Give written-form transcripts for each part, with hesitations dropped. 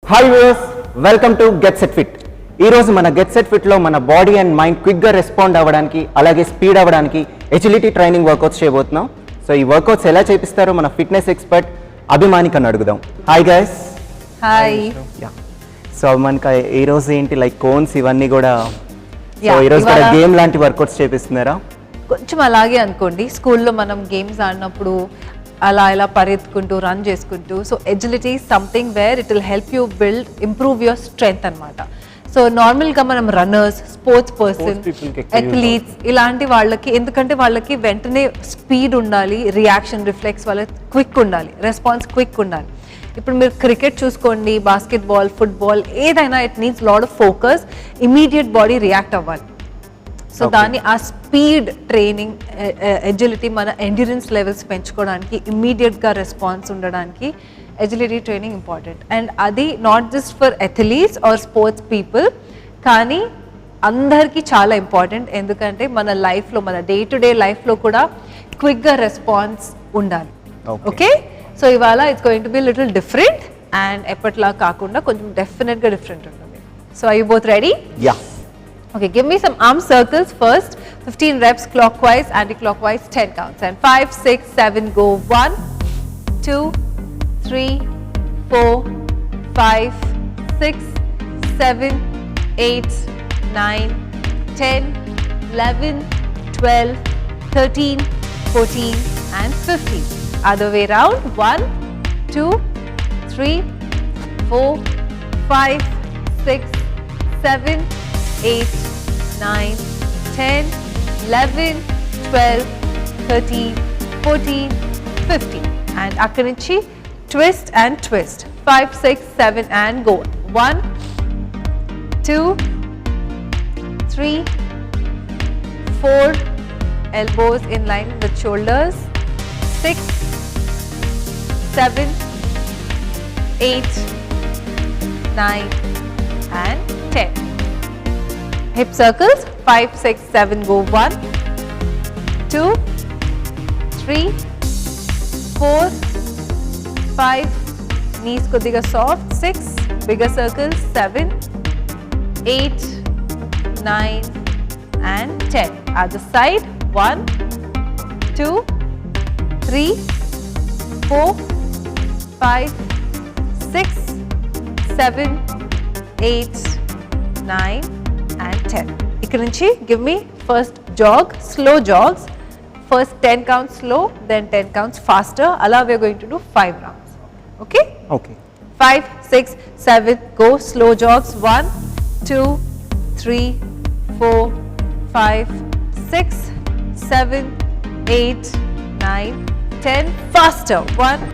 Hi viewers, welcome to get set fit. ఈరోజు మన get set ఫిట్లో మన బాడీ అండ్ మైండ్ క్విక్గా రెస్పాండ్ అవ్వడానికి అలాగే స్పీడ్ అవ్వడానికి ఎజిలిటీ ట్రైనింగ్ వర్కౌట్స్ చేయబోతున్నాం. సో ఈ వర్కౌట్స్ ఎలా చేపిస్తారో మన ఫిట్నెస్ ఎక్స్పర్ట్ అభిమానికని అడుగుదాం. Hi guys. హాయ్. సో మనకి ఈరోజు ఏంటి లైక్ కోన్స్ ఇవన్నీ కూడా, సో ఈరోజు కూడా గేమ్ లాంటి వర్కౌట్స్ చేపిస్తున్నారా? కొంచెం అలాగే అనుకోండి, స్కూల్లో మనం గేమ్స్ ఆడినప్పుడు అలా ఇలా పరిగెత్తుకుంటూ రన్ చేసుకుంటూ. So agility something where it will help you build improve your strength అనమాట. సో నార్మల్గా మనం రన్నర్స్, స్పోర్ట్స్ పర్సన్, అథ్లీట్స్ ఇలాంటి వాళ్ళకి, ఎందుకంటే వాళ్ళకి వెంటనే స్పీడ్ ఉండాలి, రియాక్షన్ రిఫ్లెక్స్ వాళ్ళకి క్విక్ ఉండాలి, రెస్పాన్స్ క్విక్ ఉండాలి. ఇప్పుడు మీరు క్రికెట్ చూసుకోండి, బాస్కెట్బాల్, ఫుట్బాల్, ఏదైనా it needs lot of focus, immediate body react అవ్వాలి. సో దాన్ని ఆ స్పీడ్ ట్రైనింగ్, ఎజిలిటీ, మన ఎండ్యూరెన్స్ లెవెల్స్ పెంచుకోవడానికి, ఇమ్మీడియట్గా రెస్పాన్స్ ఉండడానికి ఎజిలిటీ ట్రైనింగ్ ఇంపార్టెంట్. అండ్ అది not just for athletes or sports people, కానీ అందరికీ చాలా ఇంపార్టెంట్. ఎందుకంటే మన లైఫ్లో, మన డే టు డే లైఫ్లో కూడా క్విక్గా రెస్పాన్స్ ఉండాలి. ఓకే, సో ఇవాళ it's going to be little different and ఎప్పటిలా కాకుండా కొంచెం డెఫినెట్గా డిఫరెంట్ ఉంటుంది. So I you both ready? Yeah. Okay, give me some arm circles first. 15 reps clockwise, anti-clockwise, 10 counts. And 5, 6, 7, go. 1, 2, 3, 4, 5, 6, 7, 8, 9, 10, 11, 12, 13, 14, and 15. Other way round. 1, 2, 3, 4, 5, 6, 7, 8, 9, 10, 11, 12, 13, 14, 15. And akkadi twist and twist. 5, 6, 7 and go. 1, 2, 3, 4, elbows in line with shoulders. 6, 7, 8, 9 and 10. Hip circles. 5, 6, 7, go. 1, 2, 3, 4, 5, knees kodiga soft. 6, bigger circles. 7, 8, 9 and 10. Other side. 1, 2, 3, 4, 5, 6, 7, 8, 9 and 10. Ikkaninchi give me first jog, slow jogs. First 10 counts slow, then 10 counts faster. Alla we are going to do 5 rounds. Okay? Okay. 5, 6, 7, go. Slow jogs. 1, 2, 3, 4, 5, 6, 7, 8, 9, 10. Faster. 1,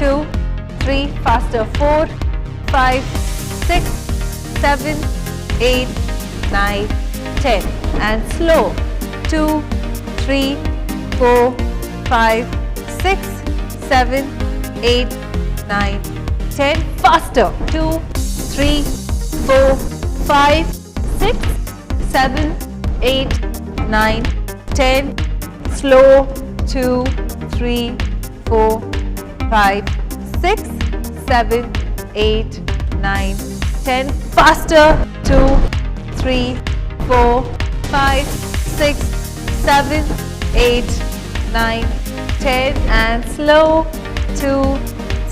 2, 3, faster. 4, 5, 6, 7, 8, 9, 10. And slow. 2, 3, 4, 5, 6, 7, 8, 9, 10. Faster. 2, 3, 4, 5, 6, 7, 8, 9, 10. Slow. 2, 3, 4, 5, 6, 7, 8, 9, 10. Faster. 2, 3, 4, 5, 6, 7, 8, 9, 10. And slow. 2,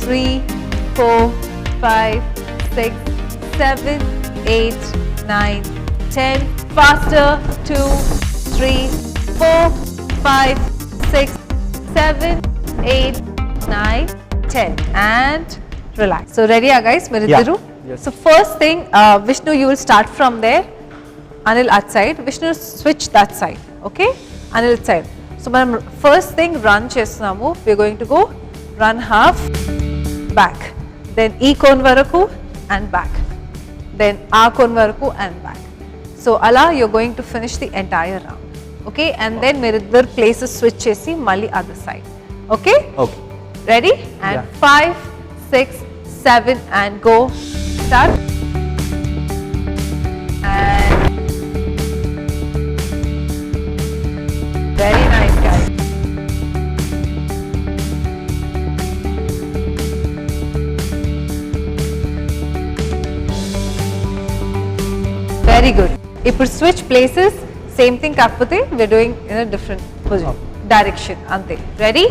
3, 4, 5, 6, 7, 8, 9, 10. Faster. 2, 3, 4, 5, 6, 7, 8, 9, 10. And relax. So ready, guys? Meriddaru? Yes. So first thing, Vishnu, you will start from there. Anil that side. Vishnu switch that side. Okay? Anil that side. So manam first thing run chestunamu. We are going to go run half, back. Then ee cone varaku and back. Then aa cone varaku and back. So ala you are going to finish the entire round. Okay? And then meriddaru places switch chesi malli other side. Okay? Okay. Ready? And 5, 6, 7 and go. Start. And very nice, guys. Very good. ఇప్పుడు switch places, same thing, కాకపోతే we're doing in a different position, direction అంతే. Ready?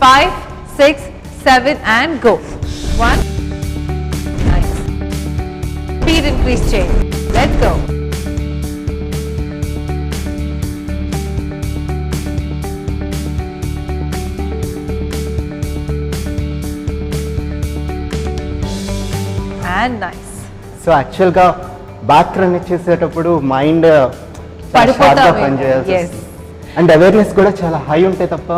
5, 6, 7 and go. 1. Nice. Speed increase change. Let's go. And nice. So యాక్చువల్గా back run చేసేటప్పుడు mind పడిపోతాం. పనిచేయాల్సి Yes. And awareness కూడా చాలా high ఉంటే తప్ప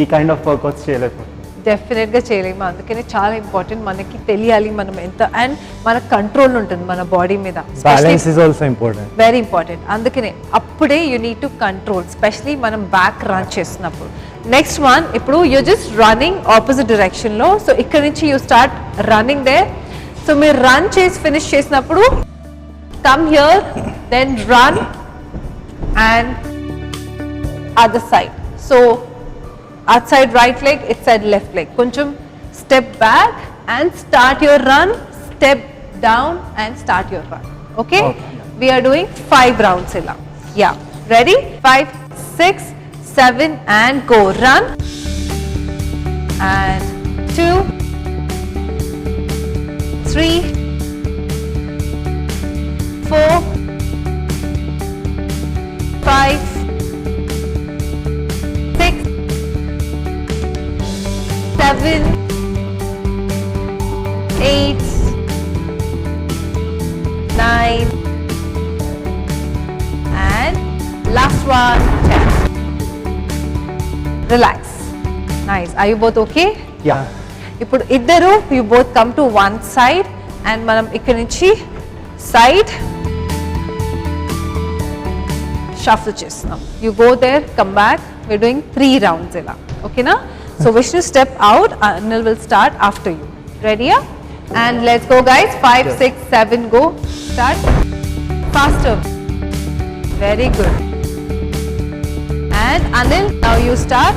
ఈ కైండ్ ఆఫ్ వర్కౌట్స్ చేయలేకపోతే. డెఫినెట్గా చేయలేము. అందుకనే చాలా ఇంపార్టెంట్, మనకి తెలియాలి మనం ఎంత, అండ్ మన కంట్రోల్ ఉంటుంది మన బాడీ మీద. Balance is also important. Very important. అందుకనే అప్పుడే you need to control, specially మనం బ్యాక్ రన్ చేస్తున్నప్పుడు. నెక్స్ట్ వన్, ఇప్పుడు యూ జస్ట్ రన్నింగ్ ఆపోజిట్ డైరెక్షన్లో. సో ఇక్కడ నుంచి యూ స్టార్ట్ రన్నింగ్ దే. సో మీరు రన్ చేసి ఫినిష్ చేసినప్పుడు come here, then run and other side. So at side right leg, it side left leg. కొంచెం step back and start your run, step down and start your run. Okay, we're doing 5 rounds ఇలా. Yeah, ready? 5, 6, 7 and go. Run and 2, 3, 4, 5, 6, 7, 8, 9 and last one, 10. Relax. Nice. Are you both okay? యా. ఇప్పుడు ఇద్దరు you both come to one side and మనం ఇక్కడ నుంచి side shuffle చేస్తున్నాం. You go there, come back. We're doing 3 rounds ఇలా. ఓకేనా? So Vishnu step out, Anil will start after you. రెడీయా? And let's go guys. 5, 6, 7 go. Start faster. Very good. And Anil, now you start.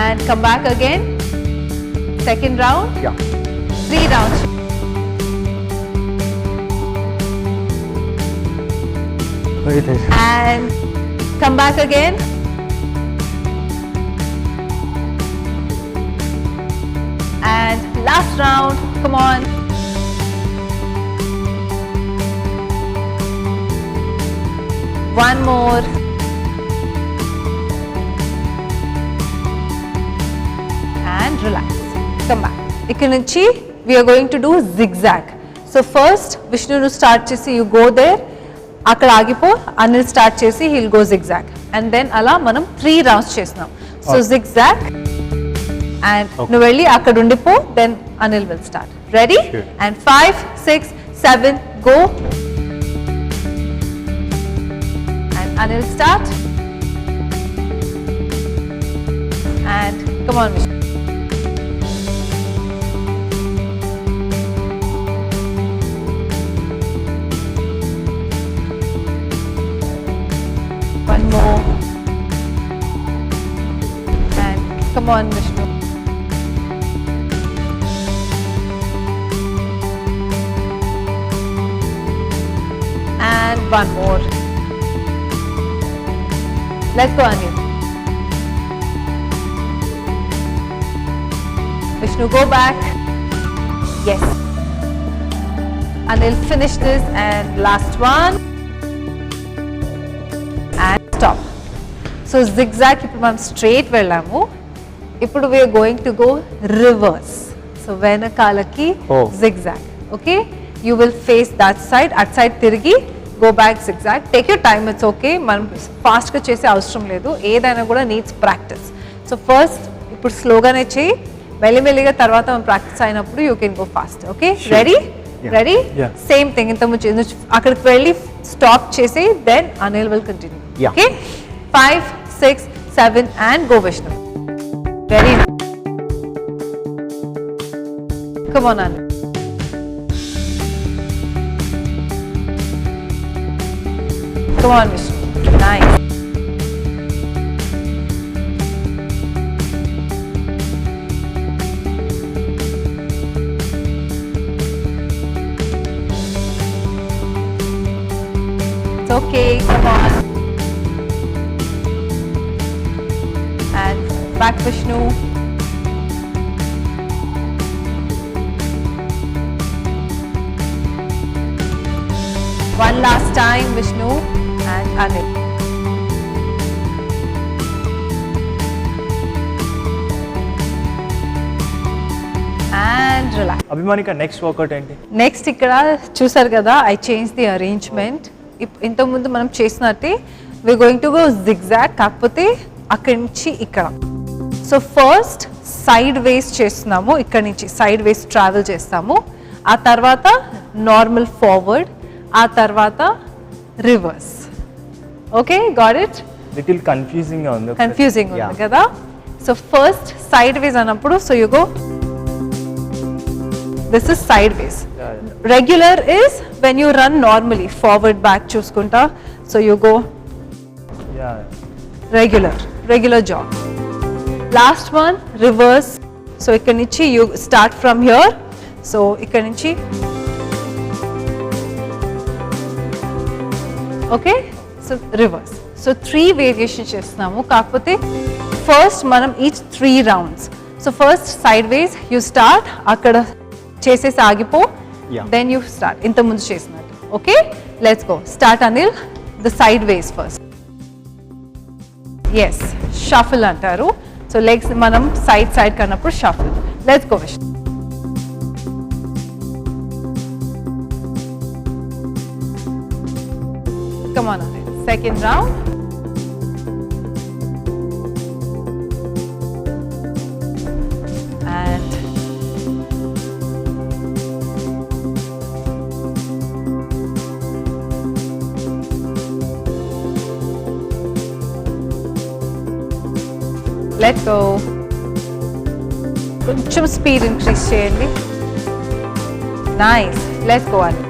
And come back again. Second round. Yeah. 3 rounds. And come back again. And last round. Come on. One more. And relax. Come back. ఇక్కడ నుంచి we are going to do zigzag. So first Vishnu nu start chesi, you go there. అక్కడ ఆగిపో. Anil start చేసి he'll go zigzag. And then అలా మనం 3 rounds చేస్తున్నాం. So zigzag. And నువ్వు వెళ్ళి అక్కడ ఉండిపో. Then Anil will start. Ready? Sure. And 5, 6, 7 go. And Anil start. And come on Vishnu. One more. And come on Vishnu. And one more. Let's go Anil. Vishnu, go back. Yes. Anil, finish this and last one. And stop. So zigzag, ఇప్పుడు మనం straight వెళ్ళాము. ఇప్పుడు we are going to go reverse. So వెనకాలకి Oh. zigzag. Okay? You will face that side. At side తిరిగి go back zigzag. Take your time. It's okay. మనం fast గా చేసే అవసరం లేదు. ఏదైనా కూడా needs practice. So first ఇప్పుడు స్లోగానే చేయి. మెల్లిమెల్లిగా తర్వాత మనం ప్రాక్టీస్ అయినప్పుడు you can go fast. Okay, ready? Ready? Yeah. Same thing ఇంత ముందు అక్కడికి వెళ్ళి స్టాప్ చేసి then Anil will continue. Yeah. Okay, 5, 6, 7 and go Vishnu. Very nice. Come on Anil. Come on Vishnu. Nice. Okay, come on. And back Vishnu. One last time Vishnu and Anil. And relax. Abhimanika, next workout ఏంటి? Next ఇక్కడ చూసారు కదా I change the arrangement. ఇంతకుముందు మనం చేసినట్టే we going to go zigzag, కాకపోతే అక్కడి నుంచి ఇక్కడ. సో ఫస్ట్ సైడ్ వేస్ చేస్తున్నాము, ఇక్కడ నుంచి సైడ్ వేస్ ట్రావెల్ చేస్తాము, ఆ తర్వాత నార్మల్ ఫార్వర్డ్, ఆ తర్వాత reverse. Okay, got it? Little confusing గా ఉంది. కన్ఫ్యూజింగ్ ఉంది కదా. సో ఫస్ట్ సైడ్ వేస్ అన్నప్పుడు so you go, this is sideways. Regular is when you run normally, forward back chuskunta, so you go regular jog. Last one reverse, so ikkada nunchi you start from here, so ikkada nunchi, okay, so reverse. So 3 variations చేస్తున్నాము, కాకపోతే first మనం each 3 rounds. So first sideways you start, akkada చేసేసి ఆగిపో, then you start ఇంత ముందు చేసినట్టు. Okay, let's go. Start Anil, the side ways first. Yes, shuffle అంటారు. So legs మనం side side కన్నప్పుడు shuffle. Let's go Vish. Come on Anil, second round. Let go. కొంచెం speed increase చేయండి. Nice, let's go అని.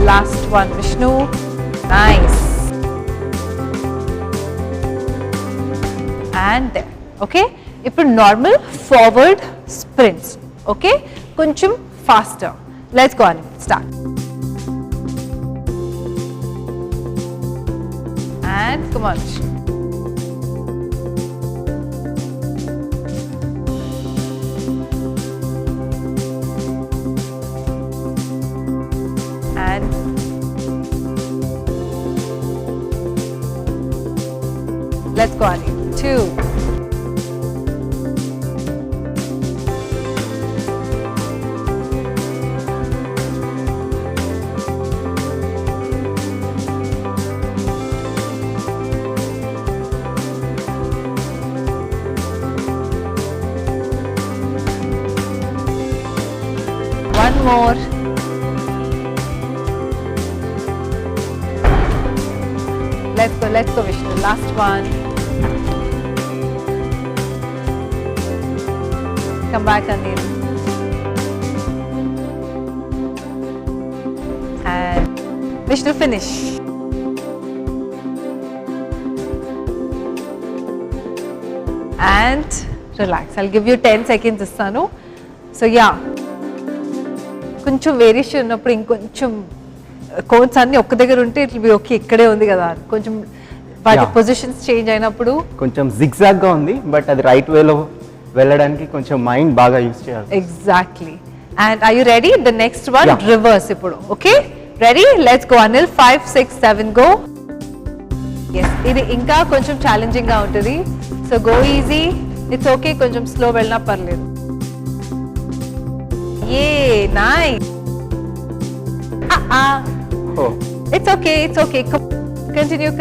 Last one Vishnu. Nice. And there. Okay, ఇప్పుడు normal forward sprints. Okay, కొంచెం faster. Let's go అని. Start. And come on. And let's go on. 2. One more. Let's go Vishnu. Last one. Come back Anil. And Vishnu, finish. And relax. I'll give you 10 seconds istanu. So yeah. కొంచెం variation ఉన్నప్పుడు ఇంకొంచెం cones అన్ని ఒక్క దగ్గర ఉంటే it be okay, ఇక్కడే ఉంది కదా, కొంచెం వాటి పొజిషన్స్ చేంజ్ అయినప్పుడు కొంచెం జిగ్జాగ్ గా ఉంది, బట్ అది రైట్ వేలో వెళ్ళడానికి కొంచెం మైండ్ బాగా యూస్ చేయాలి. Exactly. And are you ready? The next one reverse ఇప్పుడు. Okay, ready? Let's go Anil. 5 6 7 go. Yes, ఇది ఇంకా కొంచెం ఛాలెంజింగ్ గా ఉంటుంది. So go easy, it's okay, కొంచెం స్లో వెళ్ళినా పర్లేదు. Yay, nice. Oh. It's okay. Continue.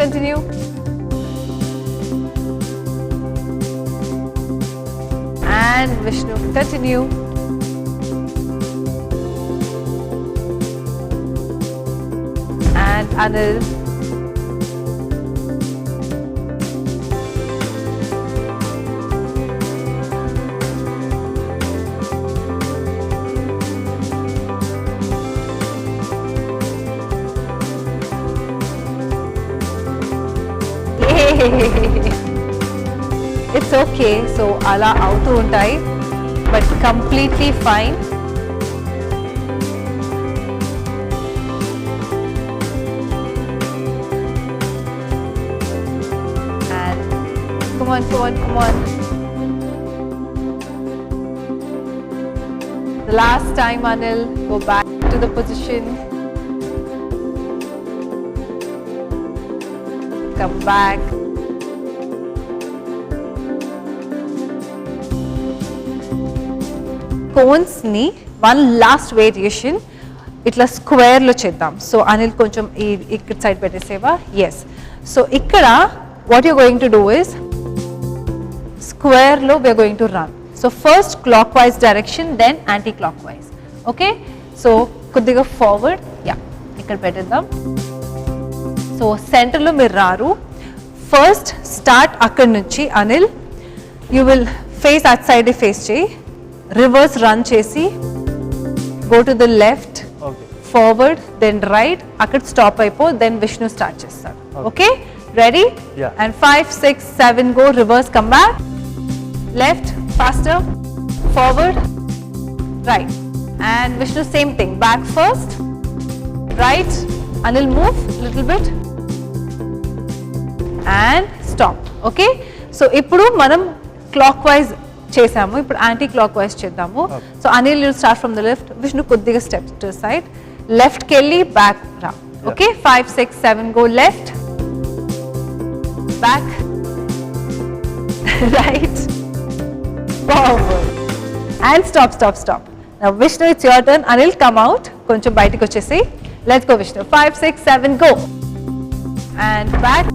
And Vishnu, continue. And Anil. It's okay. So ala అవుతూ ఉంటాయి, but completely fine. Come on, come on, come on. The last time, Anil. Go back to the position. Come back. Cones ni one last variation itla square lo cheddam. So Anil koncham ikkada side petteseva. Yes. So ikkada what you're going to do is square lo we are going to run. So first clockwise direction, then anti-clockwise. Okay? So koddiga forward. Yeah. Ikkada pettedam. So center lo meer raru. First start akkad nunchi Anil. You will face that side face cheyi. Reverse run chesi. Go to the left. Okay. Forward, then right. Akkad stop అయిపో. Then Vishnu start చేస్తాడు. Okay? Ready? Yeah. And 5, 6, 7 go. Reverse, come back. Left, faster. Forward, right. And Vishnu same thing. Back first. Right. Anil move little bit. And stop. Okay? So ఇప్పుడు మనం clockwise చేసాము. ఇప్పుడు anti clock wise చేద్దాము. So Anil you start from the left. Vishnu కొద్దిగా step to side. లెఫ్ట్కి వెళ్ళి back రా. Okay 5, 6, 7 go left back write forward and stop stop stop. Now Vishnu it's your turn. Anil come out. కొంచెం బయటికి వచ్చేసి let's go Vishnu. 5, 6, 7 go and back.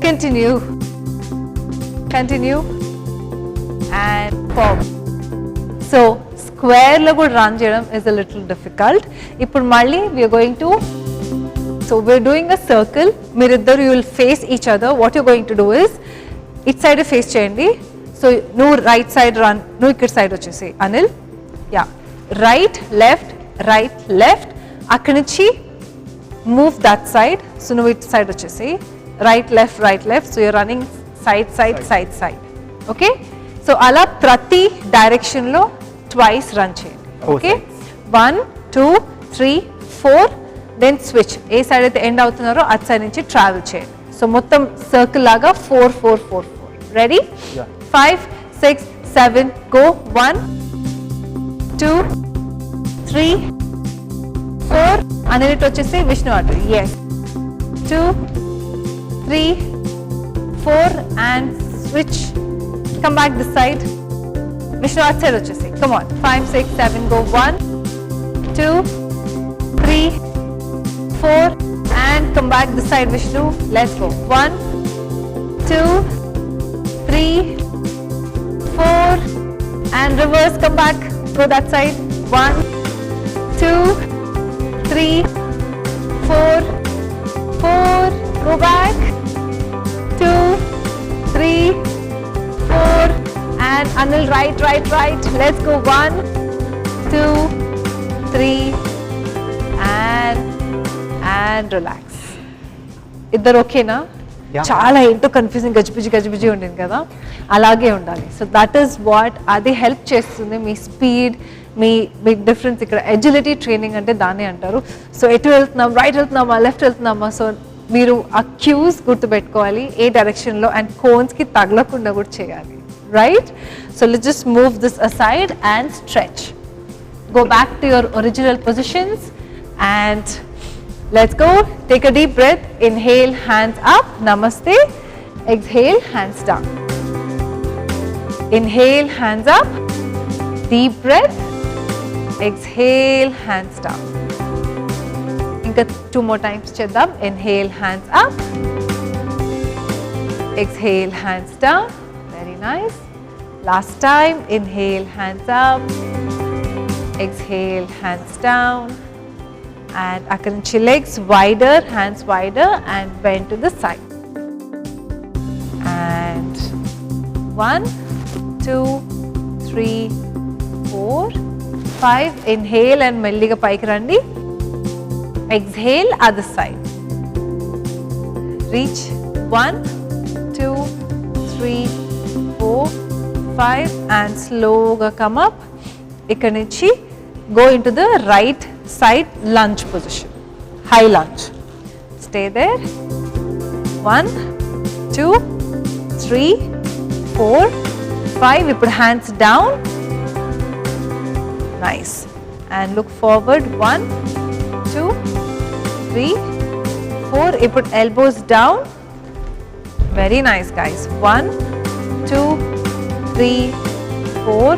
Continue. Continue and forward. So square lo kuda run cheyadam is a little difficult. Ippudu malli we are going to, so we are doing a circle. Meeriddaru you will face each other. What you are going to do is each side face cheyandi. So no right side run, no ikkada side vachesi Anil. Yeah, right left akkadi nunchi move that side. So no it side vachesi right left. So you are running side. Okay? So ala prati direction lo twice run cheyandi. Okay? 1, 2, 3, 4 then switch. A side అయితే end అవుతున్నారో at side నుంచి travel చేయండి. So మొత్తం circle లాగా 4, 4, 4, 4. Ready? 5, 6, 7 go. 1, 2, 3, 4 అనేది వచ్చేసి విష్ణు అటు. Yes. 2, 3, 4 and switch. Come back this side. Vishnu outside vachesi. Come on. 5, 6, 7 go. 1, 2, 3, 4 and come back this side Vishnu. Let's go. 1, 2, 3, 4 and reverse. Come back. Go that side. 1, 2, 3, 4. Go back. 2, 3, 4 and Anil right. Let's go. 1, 2, 3 and relax. ఇద్దరు ఓకేనా? చాలా ఏంటో confusing గజిబిజి ఉండింది కదా, అలాగే ఉండాలి. So that is what అది help చేస్తుంది. మీ స్పీడ్, మీ డిఫరెన్స్. ఇక్కడ ఎజిలిటీ ట్రైనింగ్ అంటే దాన్ని అంటారు. సో ఎటు వెళ్తున్నాం, రైట్ వెళ్తున్నామా, లెఫ్ట్ వెళ్తున్నామా, సో మీరు ఆ క్యూస్ గుర్తుపెట్టుకోవాలి ఏ డైరెక్షన్లో, అండ్ కోన్స్కి తగలకుండా కూడా చేయాలి. Right? So let's just move this aside and stretch. Go back to your original positions and let's go. Take a deep breath. Inhale, hands up. Namaste. Exhale, hands down. Inhale, hands up. Deep breath. Exhale, hands down. Inka 2 more times cheddam. Inhale, hands up. Exhale, hands down. Very nice. Last time. Inhale, hands up. Exhale, hands down, and akkanchi legs wider, hands wider and bend to the side. And 1, 2, 3, 4, 5. Inhale and melliga paiki randi. Exhale, other side. Reach. 1, 2, 3, 4, 5 and slowly come up. Ikkada nunchi go into the right side lunge position, high lunge. Stay there. 1, 2, 3, 4, 5. Put hands down. Nice. And look forward. 1, 2, 3, 4. Put elbows down. Very nice, guys. 1, 2, 3, 4,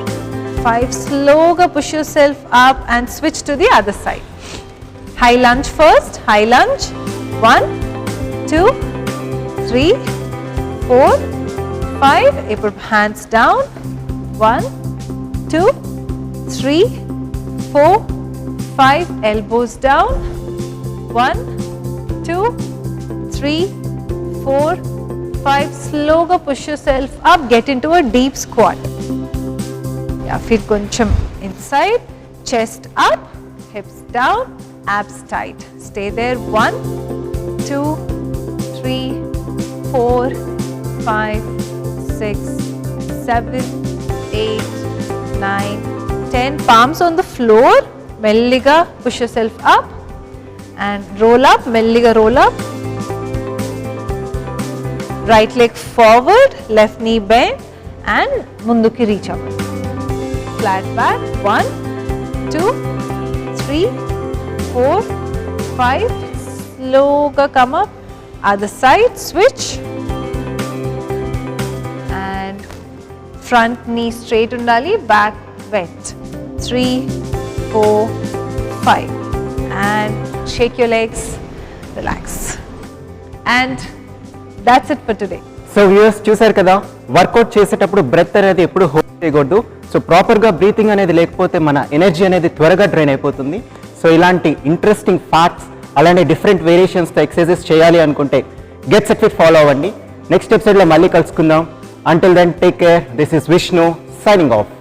5. Slow push yourself up and switch to the other side. High lunge first. High lunge. 1, 2, 3, 4, 5. Put hands down. 1, 2, 3, 4, 5. Elbows down. 1, 2, 3, 4, 5. Slow push yourself up. Get into a deep squat. Yeah, feet koncham inside. Chest up. Hips down. Abs tight. Stay there. 1, 2, 3, 4, 5, 6, 7, 8, 9, 10. Palms on the floor. Melliga push yourself up and roll up. Melliga roll up. Right leg forward, left knee bend and munduki reach up. Flat back. 1, 2, 3, 4, 5. Slow come up. Other side, switch. And front knee straight undali, back bent. 3, 4, 5. And shake your legs, relax. And that's it for today. So viewers చూసారు కదా, work out చేసేటప్పుడు breath అనేది ఎప్పుడు hold చేయకూడదు. So ప్రాపర్గా breathing అనేది లేకపోతే మన ఎనర్జీ అనేది త్వరగా డ్రైన్ అయిపోతుంది. సో ఇలాంటి ఇంట్రెస్టింగ్ ఫ్యాక్ట్స్ అలానే డిఫరెంట్ వేరియేషన్స్తో ఎక్సర్సైజెస్ చేయాలి అనుకుంటే గెట్ సెట్ ఫిట్ ఫాలో అవ్వండి. నెక్స్ట్ ఎపిసోడ్లో మళ్ళీ కలుసుకుందాం. Until then take care. This is Vishnu signing of.